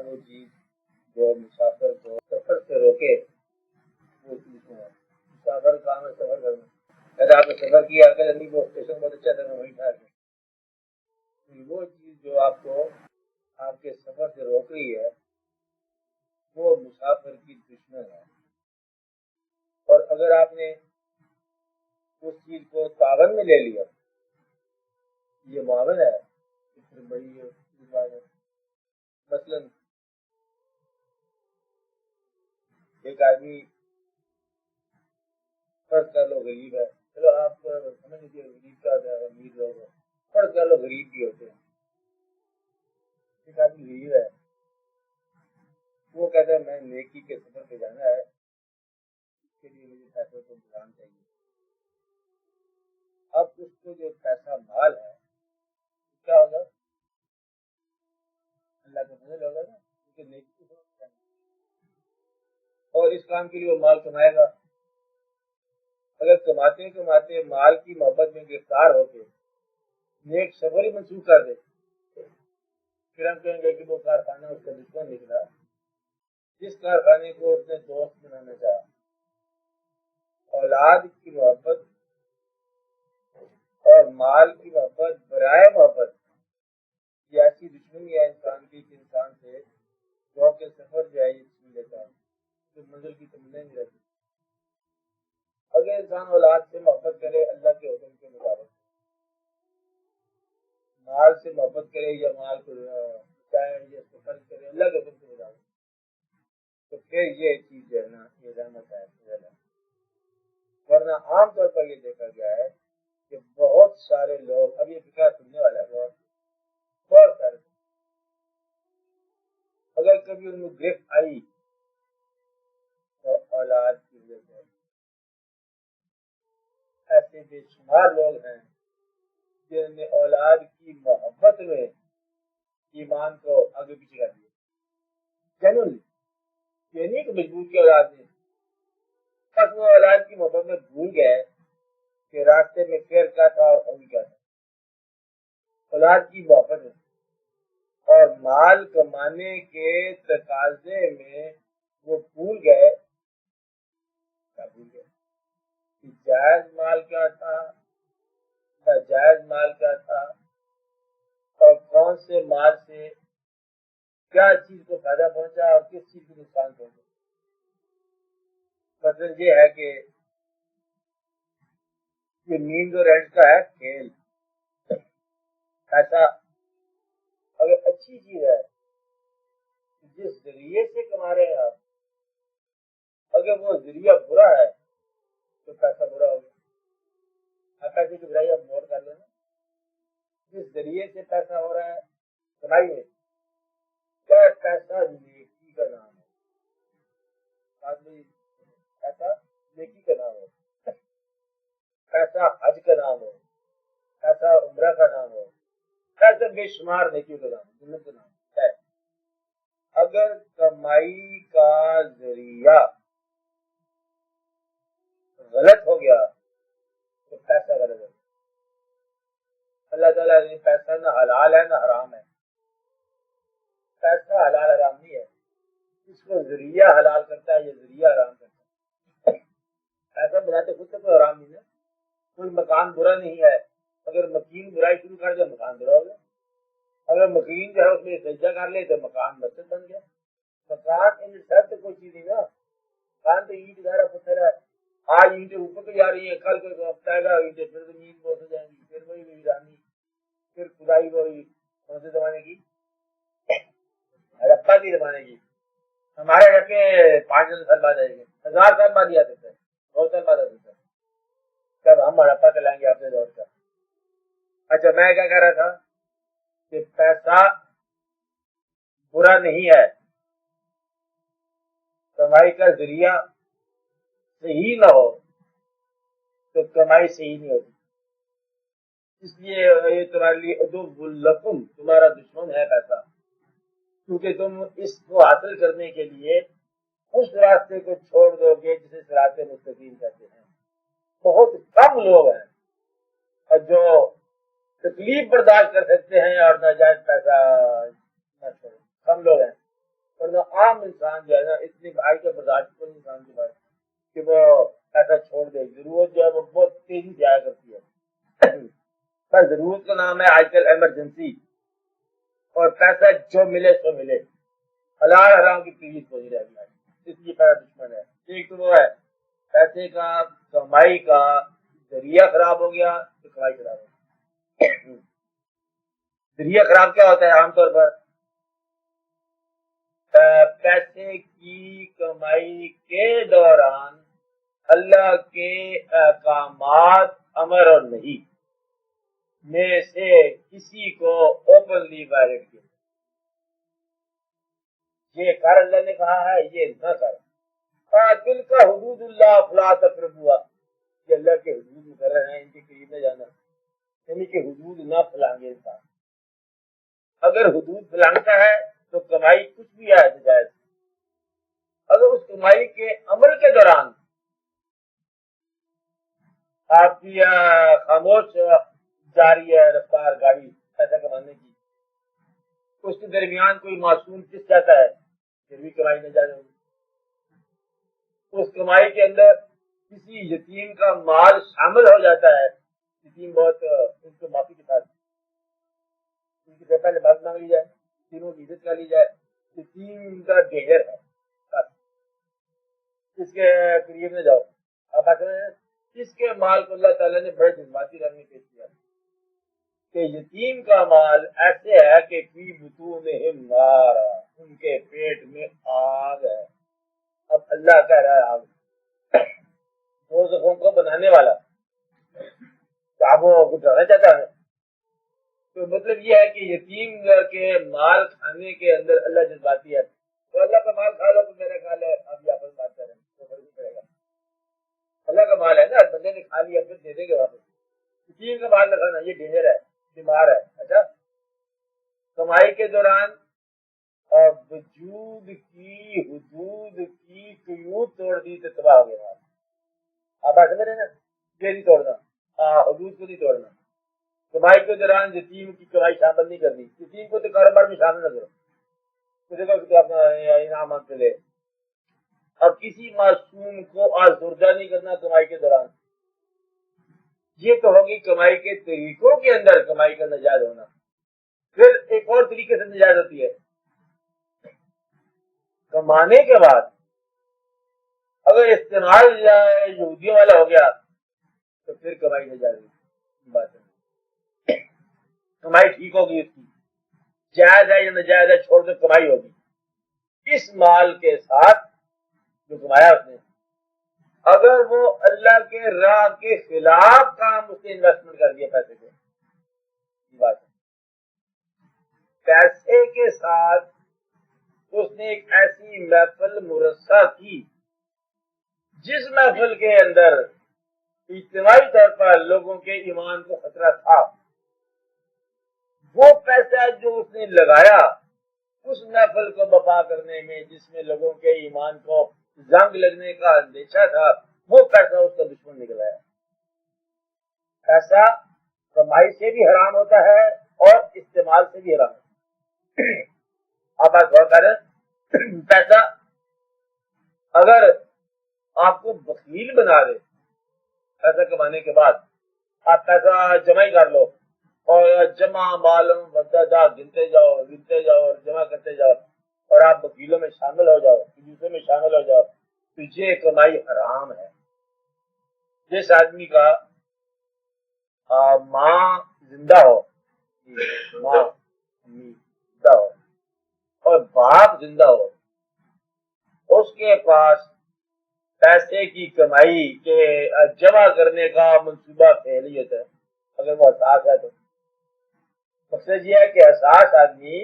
وہ چیز جو مسافر کو سفر سے روکے وہ چیز ہے. مسافر کام ہے سفر کرنا. اگر آپ نے سفر کیا اگر نہیں وہ اسٹیشن بہت اچھا تھا وہیں ٹھہر گئے. وہ چیز جو آپ کو آپ کے سفر سے روک رہی ہے وہ مسافر کی دشمن ہے. اور اگر آپ نے اس چیز کو تعاون میں لے لیا یہ معاون ہے پھر بڑی بات ہے. مثلا ایک آدمی فرض کر لو غریب ہے, چلو آپ کو سمجھ لیجیے غریب کا امیر لوگ ہیں, فرض کر لو غریب بھی ہوتے ہیں. ایک آدمی غریب ہے وہ کہتا ہے میں نیکی کے سفر پہ جانا ہے اس کے لیے مجھے پیسے کو انتظام چاہیے. اب اس کو جو پیسہ مال ہے کیا ہوگا اللہ کا فضل ہوگا نا کیونکہ نیکی کے سفر اور اس کام کے لیے وہ مال کمائے گا. اگر کماتے مال کی محبت میں گرفتار ہو کے نیک سفر ہی منسوخ کر دے پھر ہم کہیں گے کہ وہ کارخانہ اس کا دشمن نکلا جس کارخانے کو اس نے دوست بنانا چاہا. اولاد کی محبت اور مال کی محبت برائے محبت یہ ایسی دشمنی ہے انسان کی کہ انسان سے جو کے سفر جو ہے یہ چھین لیتا ہے جو منزل کی تمنا نہیں رہتی. اگر انسان اولاد سے محبت کرے اللہ کے حکم کے مطابق, مال سے محبت کرے یا مال کو چاہے یا سفر کرے اللہ کے حکم کے مطابق, تو پھر یہ چیز جو ہے نا یہ رحمت ہے. ورنہ عام طور پر یہ دیکھا گیا ہے کہ بہت سارے لوگ اب یہ فکر سننے والا ہے بہت سارے اگر کبھی ان میں گرفت آئی تو اولاد کی وجہ سے ایسے بے شمار لوگ ہیں جنہوں نے اولاد کی محبت میں ایمان کو آگے پیچھے کر دیا. جنرلی یہ نہیں کہ مجبور کی اولاد نے, بس وہ اولاد کی محبت میں بھول گئے کہ راستے میں خیر کیا تھا اور خون کیا تھا. اولاد کی محبت میں اور مال کمانے کے تقاضے میں وہ بھول گئے کہ جائز مال کیا تھا ناجائز مال کیا تھا اور کون سے مال سے کیا چیز کو فائدہ پہنچا اور کس چیز کو نقصان پہنچا. مطلب یہ ہے کہ یہ نیند اور رینٹ کا ہے کھیل. ایسا اگر اچھی چیز ہے جس ذریعے سے کما رہے ہیں آپ, اگر وہ ذریعہ برا ہے تو پیسہ برا ہوگا. آپ پیسے کی برائی آپ نوٹ کر لینا. جس ذریعے سے پیسہ ہو رہا ہے کمائی میں کیا پیسہ نیکی کا نام ہے. آدمی پیسہ نیکی کا نام ہو, پیسہ حج کا نام ہو, پیسہ عمرہ کا نام ہو, پیسہ بے شمار نیکیوں کا نام ہے, جنت کا نام ہے. اگر کمائی کا ذریعہ غلط ہو گیا تو پیسہ غلط ہے. اللہ تعالیٰ نے پیسہ نہ حلال ہے نہ حرام ہے. پیسہ حلال حرام نہیں ہے, اس کو ذریعہ حلال کرتا ہے یہ ذریعہ حرام کرتا ہے. پیسہ بناتے خود سے کوئی حرام نہیں ہے. کوئی مکان برا نہیں ہے, اگر مکین برائی شروع کر دے مکان برا ہو گیا. اگر مکین جو ہے اس میں سجدہ کر لے تو مکان مسجد بن گیا. مکان ان سب سے کوئی چیز نہیں نا. مکان تو اینٹ وغیرہ پتھر ہے, آج اینٹیں اوپر کو جا رہی ہیں, کل کوئی وقت آئے گا اینٹیں پھر زمین کو ہو جائیں گی, پھر وہی ویرانی, پھر خدائی وہی کون سے زمانے کی ہڑپا کی زمانے کی. ہمارے گھر کے 5,000 سال بعد آئے گے, 1000 سال بعد ہی آ سکتا ہے, 100 سال بعد آ سکتا ہے. تب ہم ہڑپا چلائیں گے اپنے دور کا. اچھا میں کیا کہہ رہا تھا کہ پیسہ برا نہیں ہے, کمائی کا ذریعہ صحیح نہ ہو تو کمائی صحیح نہیں ہوتی. اس لیے یہ تمہارے لیے عدو لکم, تمہارا دشمن ہے پیسہ, کیونکہ تم اس کو حاصل کرنے کے لیے اس راستے کو چھوڑ دو گے جسے صراط مستقیم کہتے ہیں. بہت کم لوگ ہیں جو تکلیف برداشت کر سکتے ہیں اور ناجائز پیسہ نہ چھوڑیں, کم لوگ ہیں. عام انسان جو ہے نا اتنی بھائی کا برداشت کو انسان کے پاس کہ وہ ایسا چھوڑ دے. ضرورت جو ہے وہ بہت تیزی سے آیا کرتی ہے. بس ضرورت کا نام ہے آج کل ایمرجنسی, اور پیسہ جو ملے سو ملے. حلال حرام کی قیمت کو نہیں رہ گیا, اس لیے پہلا دشمن ہے. ایک تو وہ ہے پیسے کا, کمائی کا ذریعہ خراب ہو گیا تو کمائی خراب ہو گئی. ذریعہ خراب کیا ہوتا ہے عام طور پر؟ پیسے کی کمائی کے دوران اللہ کے احکامات امر اور نہیں میں سے کسی کو اوپنلی وائلیٹ کیا. یہ کر اللہ نے کہا ہے, یہ نہ کر. دل کا حدود اللہ فلا تقربوا, یہ اللہ کے حدود مقرر ہیں, ان کے قریب نہ جانا, یعنی کہ حدود نہ پھلانگے انسان. اگر حدود پھلانگتا ہے تو کمائی کچھ بھی ہے جائز. اگر اس کمائی کے عمل کے دوران آپ کی خاموش جاری ہے رفتار گاڑی پیسہ کمانے کی, اس کے درمیان کوئی معصوم پس جاتا ہے پھر بھی کمائی نہ جائے. اس کمائی کے اندر کسی یتیم کا مال شامل ہو جاتا ہے, یتیم بہت ان کو معافی کے ساتھ ان کی پہلے بات مانگ لی جائے, یتیموں کی عزت کر لی جائے. یتیم کا ڈینجر ہے, اس کے قریب نہ جاؤ. آپ اس کے مال کو اللہ تعالیٰ نے بڑے جذباتی رنگ میں پیش کیا کہ یتیم کا مال ایسے ہے کہ فی بطونہم نار, ان کے پیٹ میں آگ ہے. اب اللہ کہہ رہا ہے آگ, دوزخوں کو بنانے والا کیا وہ گزارنا چاہتا ہے؟ تو مطلب یہ ہے کہ یتیم کے مال کھانے کے اندر اللہ جذباتی ہے. تو اللہ کا مال کھا لو تو میرا خیال ہے اب یہ بات کر رہے ہیں تو فرق نہیں پڑے گا. اللہ کا مال ہے نا, بندے نے کھا لیا پھر دے دیں گے واپس. یتیم کا مال نہ کھانا یہ ڈینجر ہے, بیمار ہے. اچھا, کمائی کے دوران وجود کی حدود کی قیود توڑ دی تو تباہ ہو گیا. آپ ایسے میں رہنا, یہ نہیں توڑنا, حدود کو نہیں توڑنا. کمائی کے دوران یتیم کی کمائی شامل نہیں کرنی. یتیم کو تو کاروبار میں شامل نہ کرو, اپنا انعام سے لے. اور کسی معصوم کو آزردہ نہیں کرنا کمائی کے دوران. یہ تو ہوگی کمائی کے طریقوں کے اندر کمائی کا نجائز ہونا. پھر ایک اور طریقے سے نجائز ہوتی ہے, کمانے کے بعد اگر استعمال یہودیوں والا ہو گیا تو پھر کمائی نجائز ہوگی. کمائی ٹھیک ہوگی, اس کی جائز ہے یا نجائز ہے چھوڑ دو, کمائی ہوگی. اس مال کے ساتھ جو کمایا اس نے, اگر وہ اللہ کے راہ کے خلاف کام اس نے انویسٹمنٹ کر دیا پیسے کو, بات ہے. پیسے کے ساتھ اس نے ایک ایسی محفل مرصع کی جس محفل کے اندر اجتماعی طور پر لوگوں کے ایمان کو خطرہ تھا. وہ پیسہ جو اس نے لگایا اس محفل کو بپا کرنے میں, جس میں لوگوں کے ایمان کو زنگ لگنے کا اندیشہ تھا, وہ پیسہ اس کا دشمن نکلا ہے. پیسہ کمائی سے بھی حرام ہوتا ہے اور استعمال سے بھی حرام ہوتا ہے. آپ غور کریں, پیسہ اگر آپ کو بخیل بنا دے, پیسہ کمانے کے بعد آپ پیسہ جمع ہی کر لو اور جمع معلوم وزدہ گنتے جاؤ اور جمع کرتے جاؤ, اور آپ وکیلوں میں شامل ہو جاؤ, دوسرے میں شامل ہو جاؤ, تو یہ کمائی حرام ہے. جس آدمی کا ماں زندہ ہو, ماں زندہ ہو اور باپ زندہ ہو, اس کے پاس پیسے کی کمائی کے جمع کرنے کا منصوبہ پھیل ہی ہوتا ہے اگر وہ حساس ہے تو. مقصد یہ ہے کہ حساس آدمی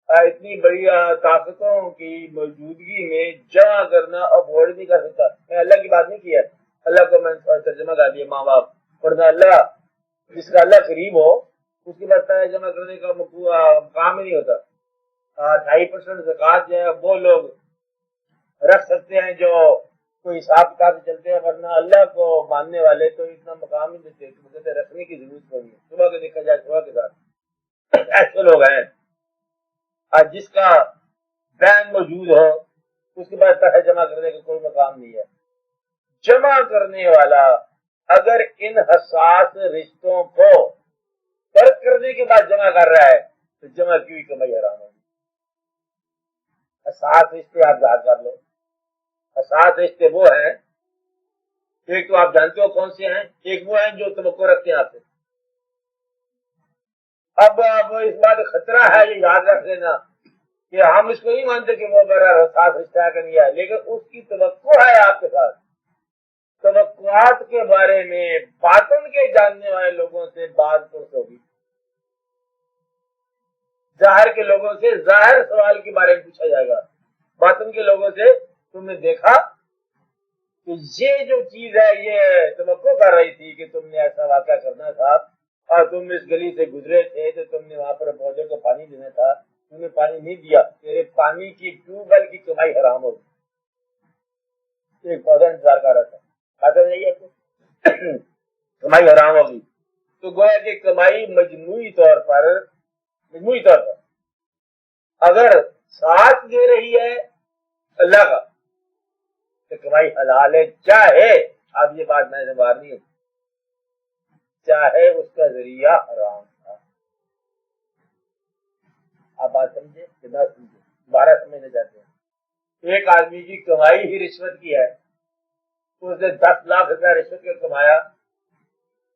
اتنی بڑی طاقتوں کی موجودگی میں جمع کرنا افورڈ نہیں کر سکتا. میں اللہ کی بات نہیں کی ہے, اللہ کو میں ترجمہ کر دیا ماں باپ, ورنہ اللہ جس کا اللہ قریب ہو اس کی لگتا ہے جمع کرنے کا کام ہی نہیں ہوتا. 2.5% زکوٰۃ جو ہے وہ لوگ رکھ سکتے ہیں جو کوئی حساب کتاب سے چلتے ہیں, ورنہ اللہ کو ماننے والے تو اتنا مقام ہی دیتے کہ رکھنے کی ضرورت نہیں ہے. صبح کو دیکھا جائے صبح کے ساتھ ایسے لوگ ہیں جس کا بینک موجود ہو، اس کے بعد پیسے جمع کرنے کا کوئی مقام نہیں ہے. جمع کرنے والا اگر ان حساس رشتوں کو ترک کرنے کے بعد جمع کر رہا ہے تو جمع کی ہوئی کمائی حرام ہوگی. حساس رشتے آپ یاد کر لو. حساس رشتے وہ ہیں، ایک تو آپ جانتے ہو کون سے ہیں، ایک وہ ہیں جو توقع رکھتے ہیں آپ سے. اب اس بات خطرہ ہے، یہ یاد رکھ لینا کہ ہم اس کو نہیں مانتے کہ وہ میرا حساس رشتہ کا نہیں ہے، لیکن اس کی توقع ہے آپ کے ساتھ. توقعات کے بارے میں باطن کے جاننے والے لوگوں سے بات پرس ہوگی، ظاہر کے لوگوں سے ظاہر سوال کے بارے میں پوچھا جائے گا. باطن کے لوگوں سے تم نے دیکھا کہ یہ جو چیز ہے یہ توقع کر رہی تھی کہ تم نے ایسا واقعہ کرنا تھا اور تم اس گلی سے گزرے تھے تو تم نے وہاں پر پودے کو پانی دینا تھا، تم نے پانی نہیں دیا، تیرے پانی کی ٹیوب ویل کی کمائی حرام ہوگی. ایک پودا انتظار کر رہا تھا، خاطر نہیں ہے کمائی حرام ہوگی. تو گویا کہ کمائی مجموعی طور پر اگر ساتھ دے رہی ہے اللہ کا تو کمائی حلال ہے، چاہے اب یہ بات میں سے باہر نہیں ہوتی، چاہے اس کا ذریعہ حرام تھا. آپ بات سمجھے کہ نہ سمجھے، دوبارہ سمجھنا چاہتے ہیں. ایک آدمی کی کمائی ہی رشوت کی ہے، اس نے 10 لاکھ روپیہ رشوت کا کمایا،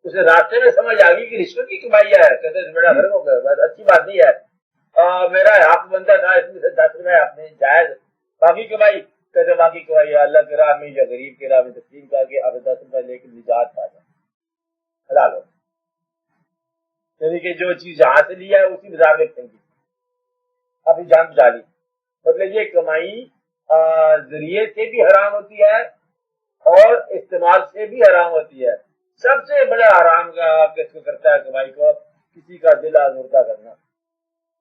اسے راستے میں سمجھ آ گئی کہ رشوت کی کمائی ہے، کہتے بڑا فرق ہو گیا، اچھی بات نہیں ہے، میرا حق بنتا تھا اس میں سے 10 روپئے اپنے جائز، باقی کمائی کہتے باقی کمائی اللہ کی راہ میں یا غریب کی راہ میں تقسیم کر کے اب 10 روپئے لے کے نجات پا جائے، حلال ہو. یعنی کہ جو چیز یہاں سے لیا ہے اسی بازار میں پھینکی، اپنی جان بچا لی. مطلب یہ کمائی ذریعے سے بھی حرام ہوتی ہے اور استعمال سے بھی حرام ہوتی ہے. سب سے بڑا حرام کا آپ کس کو کرتا ہے کمائی کو؟ کسی کا دل آزردہ کرنا.